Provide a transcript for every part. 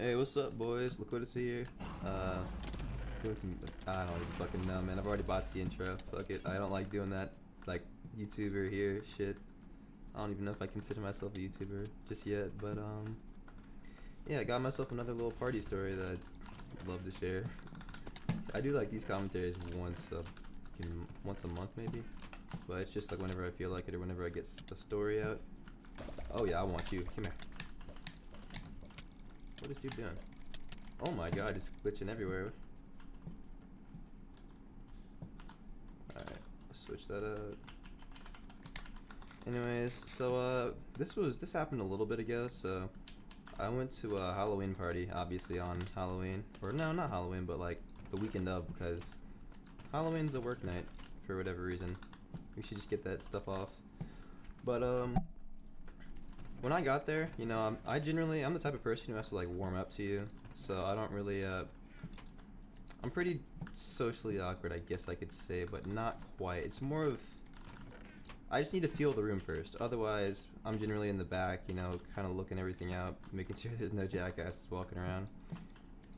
Hey, what's up, boys? Liquidity here. Doing some. I don't even fucking know, man. I've already botched the intro. Fuck it. I don't like doing that, like, YouTuber here shit. I don't even know if I consider myself a YouTuber just yet, but, yeah, I got myself another little party story that I'd love to share. I do like these commentaries once a month, maybe. But it's just like whenever I feel like it or whenever I get a story out. Oh, yeah, I want you. Come here. What is dude doing? Oh my god, it's glitching everywhere. Alright, let's switch that up. Anyways, so this happened a little bit ago, so I went to a Halloween party, obviously on Halloween. Or no, not Halloween, but like the weekend of, because Halloween's a work night for whatever reason. We should just get that stuff off. But when I got there, you know, I'm the type of person who has to like warm up to you, so I don't really, I'm pretty socially awkward, I guess I could say, but not quite. It's more of, I just need to feel the room first, otherwise I'm generally in the back, you know, kind of looking everything out, making sure there's no jackasses walking around.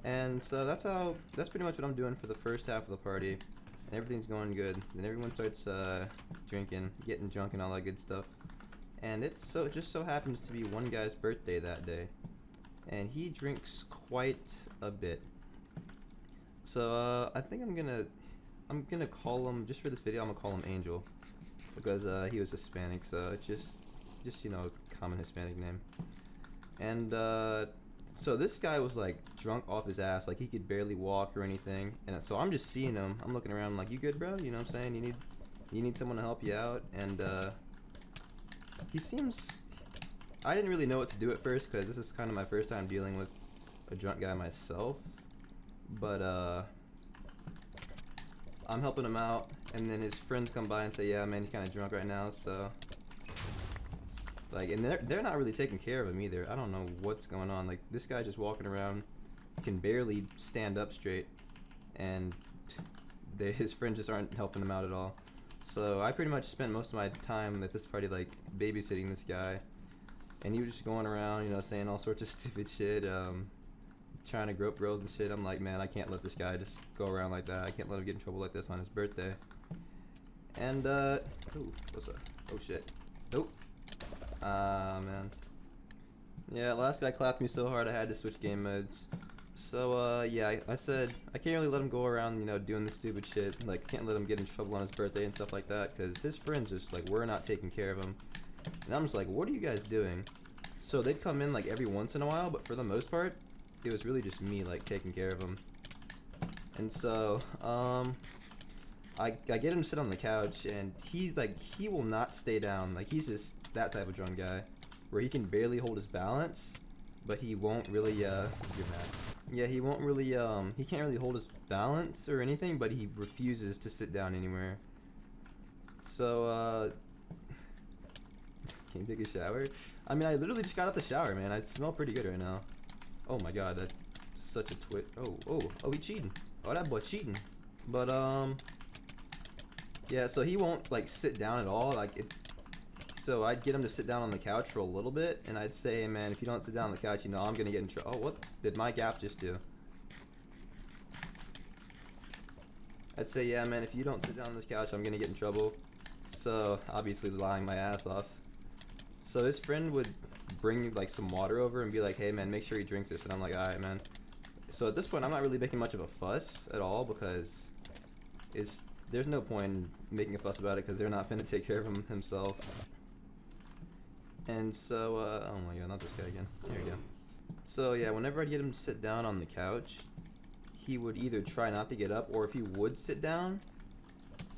And so that's pretty much what I'm doing for the first half of the party, and everything's going good. Then everyone starts drinking, getting drunk and all that good stuff. And it just so happens to be one guy's birthday that day, and he drinks quite a bit. So I think I'm gonna call him, just for this video, I'm gonna call him Angel, because he was Hispanic, so it's just you know, common Hispanic name. And so this guy was like drunk off his ass, like he could barely walk or anything. And so I'm just seeing him, I'm looking around, I'm like, you good, bro? You know what I'm saying? You need someone to help you out. And he seems, I didn't really know what to do at first, because this is kind of my first time dealing with a drunk guy myself. But I'm helping him out, and then his friends come by and say, yeah, man, he's kind of drunk right now. So like, and they're not really taking care of him either. I don't know what's going on. Like, this guy's just walking around, can barely stand up straight, and his friends just aren't helping him out at all. So I pretty much spent most of my time at this party like babysitting this guy, and he was just going around, you know, saying all sorts of stupid shit, trying to grope girls and shit. I'm like, man, I can't let this guy just go around like that. I can't let him get in trouble like this on his birthday. And ooh, what's up? Oh shit. Nope. Man. Yeah, last guy clapped me so hard I had to switch game modes. So, yeah, I said I can't really let him go around, you know, doing this stupid shit. Like, can't let him get in trouble on his birthday and stuff like that, because his friends just, like, we're not taking care of him. And I'm just like, what are you guys doing? So they'd come in, like, every once in a while, but for the most part, it was really just me, like, taking care of him. And so, I get him to sit on the couch, and he will not stay down. Like, he's just that type of drunk guy, where he can barely hold his balance, but he won't really, you're mad. Yeah, he won't really, he can't really hold his balance or anything, but he refuses to sit down anywhere. So, can you take a shower? I mean, I literally just got out the shower, man. I smell pretty good right now. Oh my god, that's such a twit. Oh, he cheating. Oh, that boy cheating. But, yeah, so he won't, like, sit down at all. So I'd get him to sit down on the couch for a little bit, and I'd say, hey, man, if you don't sit down on the couch, you know, I'm gonna get in trouble. Oh, what did my gap just do? I'd say, yeah, man, if you don't sit down on this couch, I'm gonna get in trouble. So, obviously lying my ass off. So his friend would bring, like, some water over and be like, hey, man, make sure he drinks this. And I'm like, alright, man. So at this point, I'm not really making much of a fuss at all, because there's no point in making a fuss about it, because they're not finna take care of him himself. And so, oh my god, not this guy again. There we go. So yeah, whenever I'd get him to sit down on the couch, he would either try not to get up, or if he would sit down,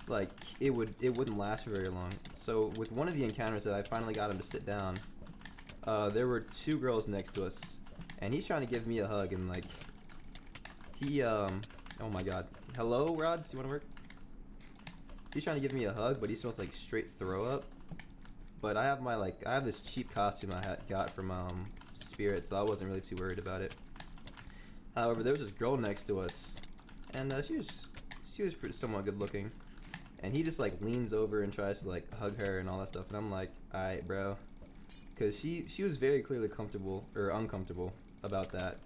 like, it wouldn't last for very long. So with one of the encounters that I finally got him to sit down, there were two girls next to us, and he's trying to give me a hug, and like, oh my god. Hello, Rods, you wanna work? He's trying to give me a hug, but he smells like straight throw up. But I have this cheap costume I got from Spirit, so I wasn't really too worried about it. However, there was this girl next to us, and she was pretty somewhat good looking, and he just like leans over and tries to like hug her and all that stuff, and I'm like, alright, bro, because she was very clearly comfortable or uncomfortable about that.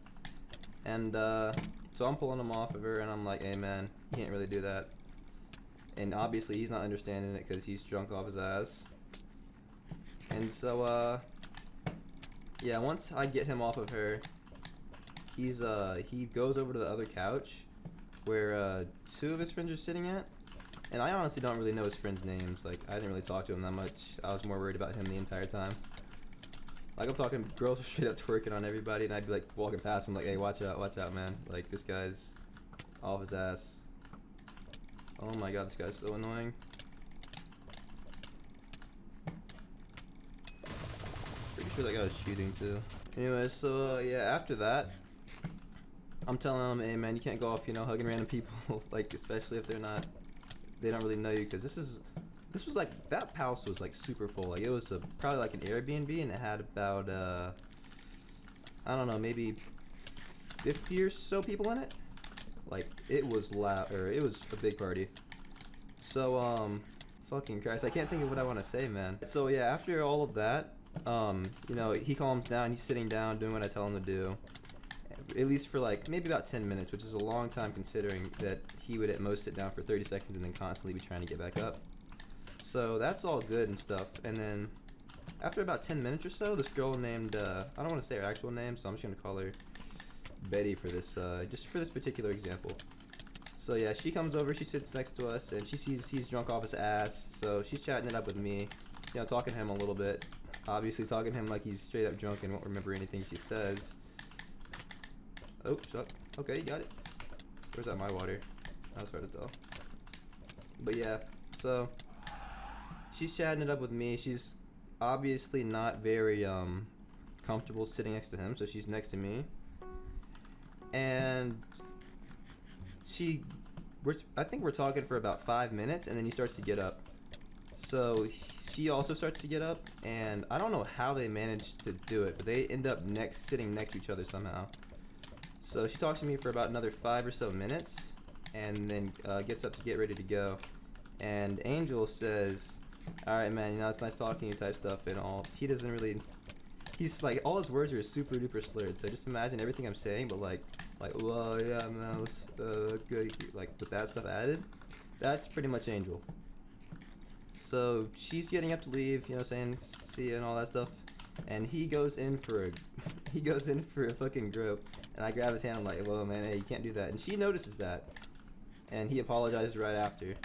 And so I'm pulling him off of her, and I'm like, hey man, you can't really do that. And obviously he's not understanding it because he's drunk off his ass. And so yeah, once I get him off of her, he goes over to the other couch where 2 of his friends are sitting at. And I honestly don't really know his friends' names. Like, I didn't really talk to him that much. I was more worried about him the entire time. Like, I'm talking, girls were straight up twerking on everybody, and I'd be like walking past him like, hey, watch out, man. Like, this guy's off his ass. Oh my god, this guy's so annoying. Pretty sure that guy was shooting too. Anyway, so yeah, after that, I'm telling him, hey man, you can't go off, hugging random people, like, especially if they don't really know you, because this was like, that house was like super full. Like, it was probably like an Airbnb, and it had about I don't know, maybe 50 or so people in it. Like, it was loud, or it was a big party. So fucking Christ, I can't think of what I want to say, man. So yeah, after all of that, he calms down, he's sitting down doing what I tell him to do, at least for like maybe about 10 minutes, which is a long time considering that he would at most sit down for 30 seconds and then constantly be trying to get back up. So that's all good and stuff. And then after about 10 minutes or so, this girl named, I don't want to say her actual name, so I'm just going to call her Betty for this, just for this particular example. So yeah, she comes over, she sits next to us, and she sees he's drunk off his ass, so she's chatting it up with me, talking to him a little bit. Obviously talking to him like he's straight up drunk and won't remember anything she says. Oh, shut up. Okay, you got it. Where's that my water? That was hard to tell. But yeah, so she's chatting it up with me. She's obviously not very comfortable sitting next to him, so she's next to me. And I think we're talking for about 5 minutes, and then he starts to get up. So she also starts to get up, and I don't know how they managed to do it, but they end up sitting next to each other somehow. So she talks to me for about another 5 or so minutes, and then gets up to get ready to go. And Angel says, alright man, it's nice talking to you type stuff and all. He doesn't really, he's like, all his words are super duper slurred, so just imagine everything I'm saying, but like, well, yeah man, good, like with that stuff added. That's pretty much Angel. So she's getting up to leave, saying see you and all that stuff, and he goes in for a fucking grope, and I grab his hand. I'm like, whoa man, hey, you can't do that. And she notices that, and he apologizes right after.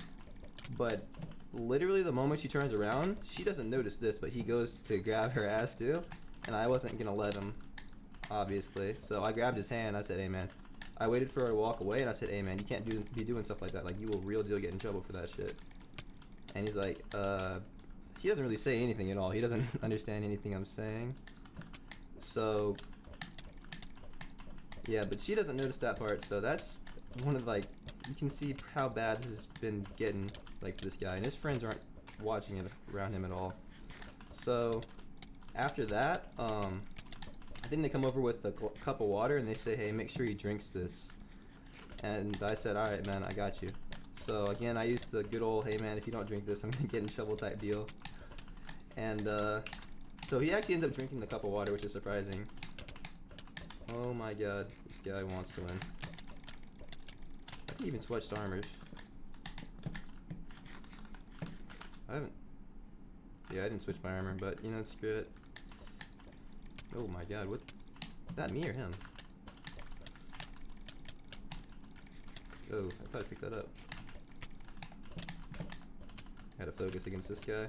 But literally the moment she turns around, she doesn't notice this, but he goes to grab her ass too, and I wasn't gonna let him, obviously. So I grabbed his hand. I said, hey man. I waited for her to walk away, and I said, hey man, you can't be doing stuff like that. Like, you will real deal get in trouble for that shit. And he's like, he doesn't really say anything at all. He doesn't understand anything I'm saying. So, yeah, but she doesn't notice that part. So that's one of, like, you can see how bad this has been getting, like, for this guy. And his friends aren't watching it around him at all. So, after that, I think they come over with a cup of water, and they say, hey, make sure he drinks this. And I said, alright, man, I got you. So again, I used the good old, hey man, if you don't drink this, I'm gonna get in trouble type deal. And so he actually ended up drinking the cup of water, which is surprising. Oh my god, this guy wants to win. I think he even switched armors. I didn't switch my armor, but screw it. Oh my god, what? Is that me or him? Oh, I thought I picked that up. Had to focus against this guy.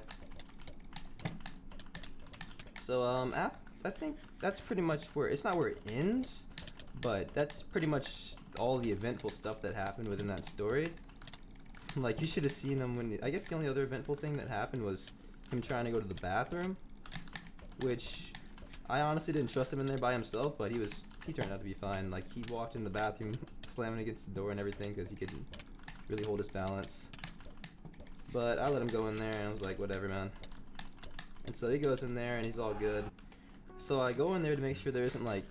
So I think that's pretty much where, it's not where it ends, but that's pretty much all the eventful stuff that happened within that story. Like, you should have seen him when, I guess the only other eventful thing that happened was him trying to go to the bathroom, which I honestly didn't trust him in there by himself, but he turned out to be fine. Like, he walked in the bathroom slamming against the door and everything because he couldn't really hold his balance. But I let him go in there, and I was like, whatever, man. And so he goes in there, and he's all good. So I go in there to make sure there isn't, like,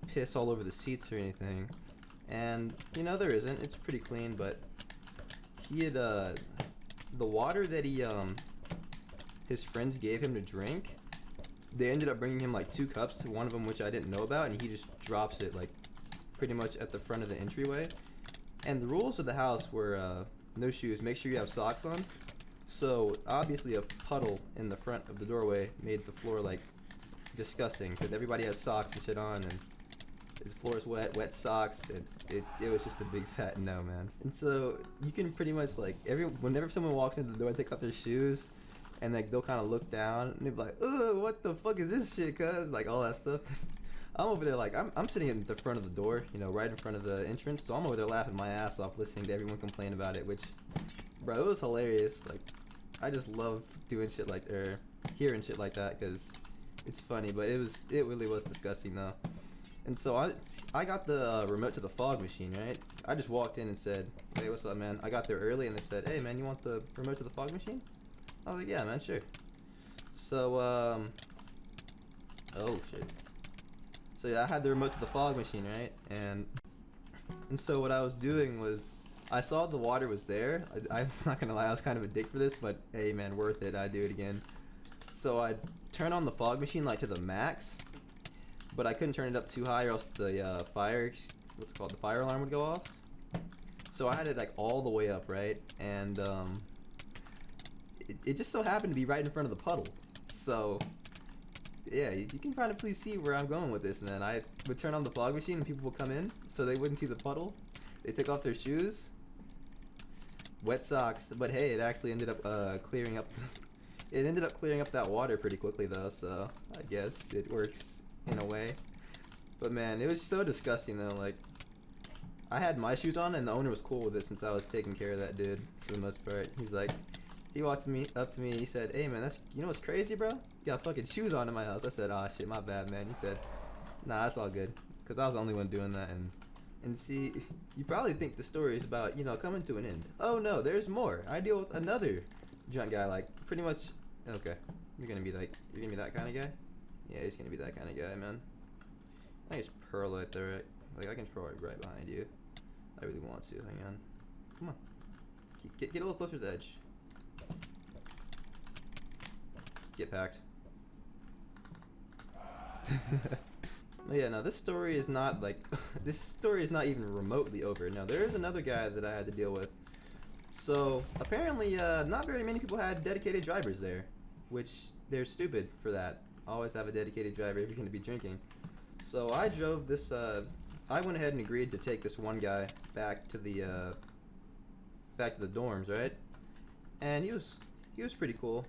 piss all over the seats or anything. And, there isn't. It's pretty clean, but he had, the water that his friends gave him to drink, they ended up bringing him, like, 2 cups, one of them which I didn't know about, and he just drops it, like, pretty much at the front of the entryway. And the rules of the house were no shoes, make sure you have socks on. So obviously a puddle in the front of the doorway made the floor like disgusting because everybody has socks and shit on, and the floor's wet socks, and it was just a big fat no, man. And so you can pretty much like whenever someone walks into the door, they take off their shoes, and like they'll kind of look down and they'll be like, "Ugh, what the fuck is this shit?" Cuz like all that stuff. I'm over there like I'm sitting in the front of the door, you know, right in front of the entrance. So I'm over there laughing my ass off, listening to everyone complain about it, which, bro, it was hilarious. Like, I just love doing shit like or hearing shit like that because it's funny, but it really was disgusting though. And so I got the remote to the fog machine, right? I just walked in and said, "Hey, what's up, man?" I got there early and they said, "Hey, man, you want the remote to the fog machine?" I was like, "Yeah, man, sure." So oh shit. So yeah, I had the remote to the fog machine, right? And so what I was doing was, I saw the water was there. I'm not gonna lie, I was kind of a dick for this, but hey man, worth it. I'd do it again. So I'd turn on the fog machine like to the max, but I couldn't turn it up too high or else the the fire alarm would go off. So I had it like all the way up, right? And it just so happened to be right in front of the puddle. So yeah, you can kind of please see where I'm going with this, man. I would turn on the fog machine and people would come in so they wouldn't see the puddle. They take off their shoes, wet socks, but hey, it actually ended up clearing up. It ended up clearing up that water pretty quickly though, so I guess it works in a way. But man, it was so disgusting though. Like, I had my shoes on and the owner was cool with it since I was taking care of that dude for the most part. He's like, he walked up to me and he said, "Hey man, you know what's crazy, bro? You got fucking shoes on in my house." I said, "Aw shit, my bad, man." He said, "Nah, that's all good," because I was the only one doing that. And see, you probably think the story is about, you know, coming to an end. Oh no, there's more. I deal with another drunk guy, like pretty much. Okay, you're gonna be that kind of guy. Yeah, he's gonna be that kind of guy, man. I can just pearl right there, right? Like I can pearl right behind you. I really want to. Hang on. Come on. Get a little closer to the edge. Get packed. Yeah, no, this story is not like this story is not even remotely over. No, there is another guy that I had to deal with. So apparently, not very many people had dedicated drivers there, which they're stupid for that. Always have a dedicated driver if you're going to be drinking. So I drove this. I went ahead and agreed to take this one guy back to the dorms, right? And he was pretty cool.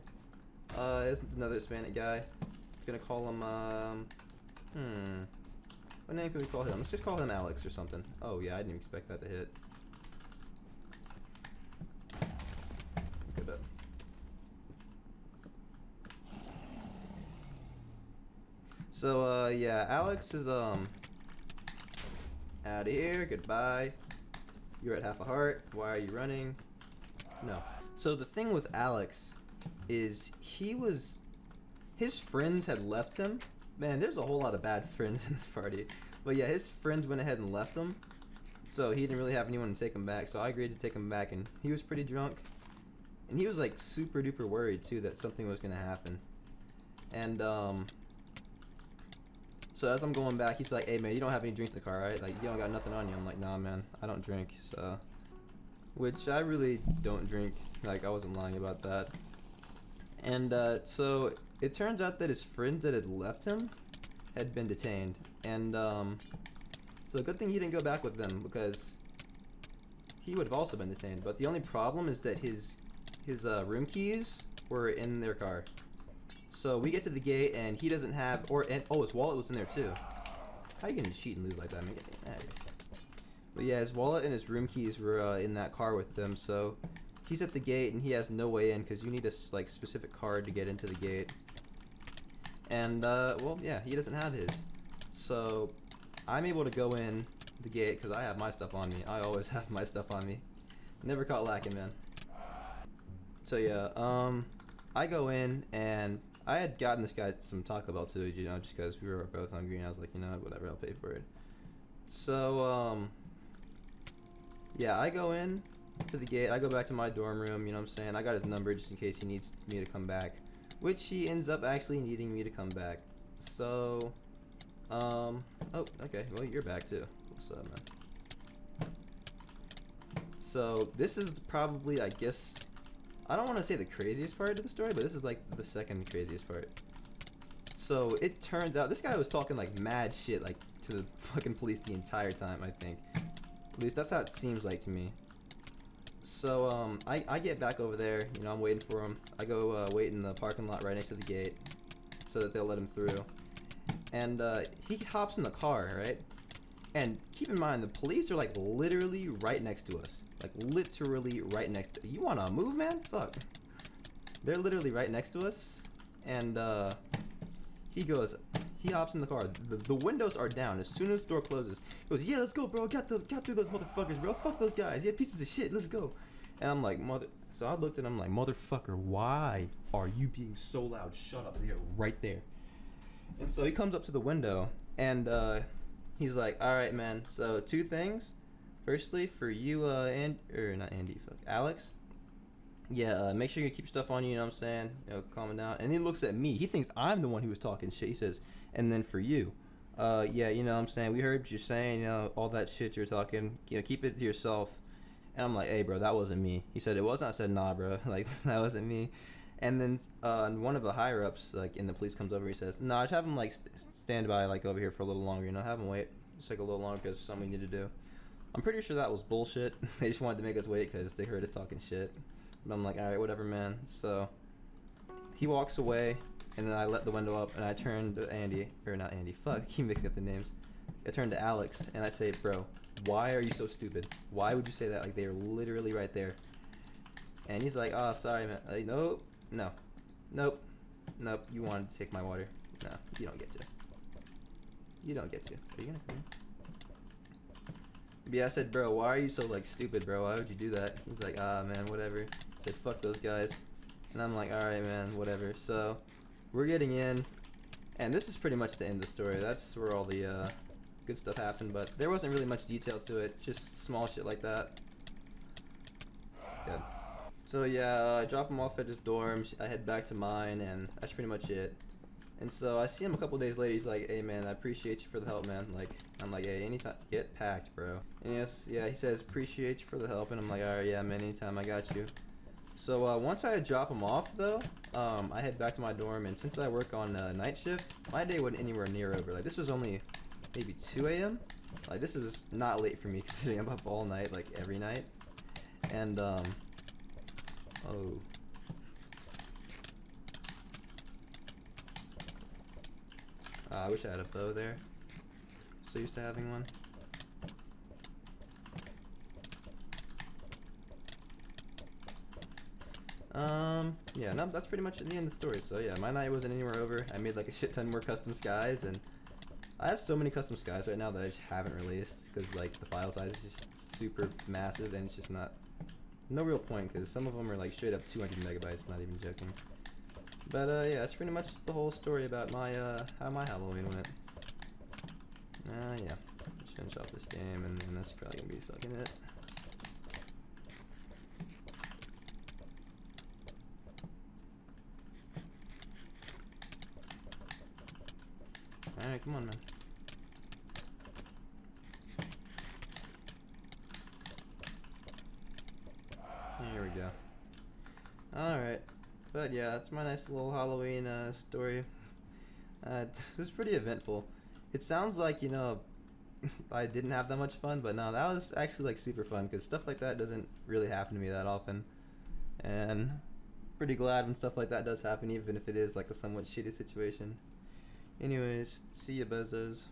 There's another Hispanic guy. Gonna call him, what name can we call him? Let's just call him Alex or something. Oh yeah, I didn't even expect that to hit. Okay, bet. So, yeah, Alex is, out of here, goodbye. You're at half a heart, why are you running? No. So the thing with Alex is his friends had left him. Man, there's a whole lot of bad friends in this party. But yeah, his friends went ahead and left him. So he didn't really have anyone to take him back. So I agreed to take him back, and he was pretty drunk. And he was like super duper worried too that something was gonna happen. And so as I'm going back, he's like, "Hey man, you don't have any drink in the car, right? Like you don't got nothing on you." I'm like, "Nah man, I don't drink." So, which I really don't drink. Like I wasn't lying about that. And so it turns out that his friends that had left him had been detained, and so good thing he didn't go back with them because he would have also been detained. But the only problem is that his room keys were in their car. So we get to the gate and he doesn't have, oh, his wallet was in there too. How you gonna cheat and lose like that, man? Get out of here. But yeah, his wallet and his room keys were in that car with them. So he's at the gate and he has no way in because you need a like specific card to get into the gate. And well, yeah, he doesn't have his. So I'm able to go in the gate because I have my stuff on me. I always have my stuff on me. Never caught lacking, man. So yeah, I go in and I had gotten this guy some Taco Bell too, you know, just because we were both hungry, and I was like, you know, whatever, I'll pay for it. So yeah, I go in to the gate. I go back to my dorm room, you know what I'm saying? I got his number just in case he needs me to come back, which he ends up actually needing me to come back. So Oh, okay. Well, you're back too. What's up, man? So this is probably, I guess, I don't want to say the craziest part of the story, but this is like the second craziest part. So it turns out this guy was talking like mad shit like to the fucking police the entire time, I think. At least that's how it seems like to me. So I get back over there, you know, I'm waiting for him. I go wait in the parking lot right next to the gate so that they'll let him through. And he hops in the car, right? And keep in mind, the police are like literally right next to us. Like literally right next to you. Want to move, man? Fuck. They're literally right next to us. And he hops in the car. The windows are down. As soon as the door closes, he goes, yeah, let's go, bro. Got through those motherfuckers, bro. Fuck those guys. Yeah, pieces of shit. Let's go. And I'm like, so I looked at him like, motherfucker, why are you being so loud? Shut up. They're right there. And so he comes up to the window and he's like, all right, man. So 2 things. Firstly, for you, not Andy, fuck, Alex. Yeah, make sure you keep your stuff on you, you know what I'm saying? You know, calming down. And he looks at me. He thinks I'm the one who was talking shit. He says, and then for you, yeah, you know what I'm saying? We heard what you're saying, you know, all that shit you're talking. You know, keep it to yourself. And I'm like, hey, bro, that wasn't me. He said, it wasn't? I said, nah, bro. Like, that wasn't me. And then one of the higher-ups, like, in the police comes over. He says, nah, just have him, like, stand by, like, over here for a little longer, you know? Have him wait. Just take a little longer because there's something we need to do. I'm pretty sure that was bullshit. They just wanted to make us wait because they heard us talking shit. But I'm like, alright, whatever, man. So he walks away, and then I let the window up, and I turn to Andy, or not Andy, fuck, I keep mixing up the names. I turn to Alex, and I say, bro, why are you so stupid? Why would you say that? Like, they are literally right there. And he's like, oh, sorry, man. Like, nope, no, nope, nope, you wanted to take my water. No, you don't get to. You don't get to. Are you gonna come here? Yeah, I said, bro, why are you so, like, stupid, bro? Why would you do that? He's like, ah, man, whatever. I said, fuck those guys. And I'm like, alright, man, whatever. So, we're getting in. And this is pretty much the end of the story. That's where all the good stuff happened. But there wasn't really much detail to it. Just small shit like that. Good. So, yeah, I drop him off at his dorm. I head back to mine. And that's pretty much it. And so I see him a couple days later. He's like, hey, man, I appreciate you for the help, man. Like, I'm like, hey, anytime. Get packed, bro. And he says, appreciate you for the help. And I'm like, all right, yeah, man, anytime. I got you. So once I drop him off, though, I head back to my dorm. And since I work on night shift, my day wasn't anywhere near over. Like, this was only maybe 2 a.m. Like, this was not late for me considering I'm up all night, like, every night. And, oh. I wish I had a bow there. So used to having one. Yeah, no, that's pretty much the end of the story. So yeah, my night wasn't anywhere over. I made like a shit ton more custom skies, and I have so many custom skies right now that I just haven't released because like the file size is just super massive, and it's just no real point because some of them are like straight up 200 megabytes. Not even joking. But yeah, that's pretty much the whole story about my how my Halloween went. Yeah, let's finish off this game, and then that's probably gonna be fucking it. All right, come on, man. Here we go. All right. But yeah, that's my nice little Halloween story. It was pretty eventful. It sounds like, you know, I didn't have that much fun, but no, that was actually like super fun because stuff like that doesn't really happen to me that often. And pretty glad when stuff like that does happen, even if it is like a somewhat shitty situation. Anyways, see ya, bozos.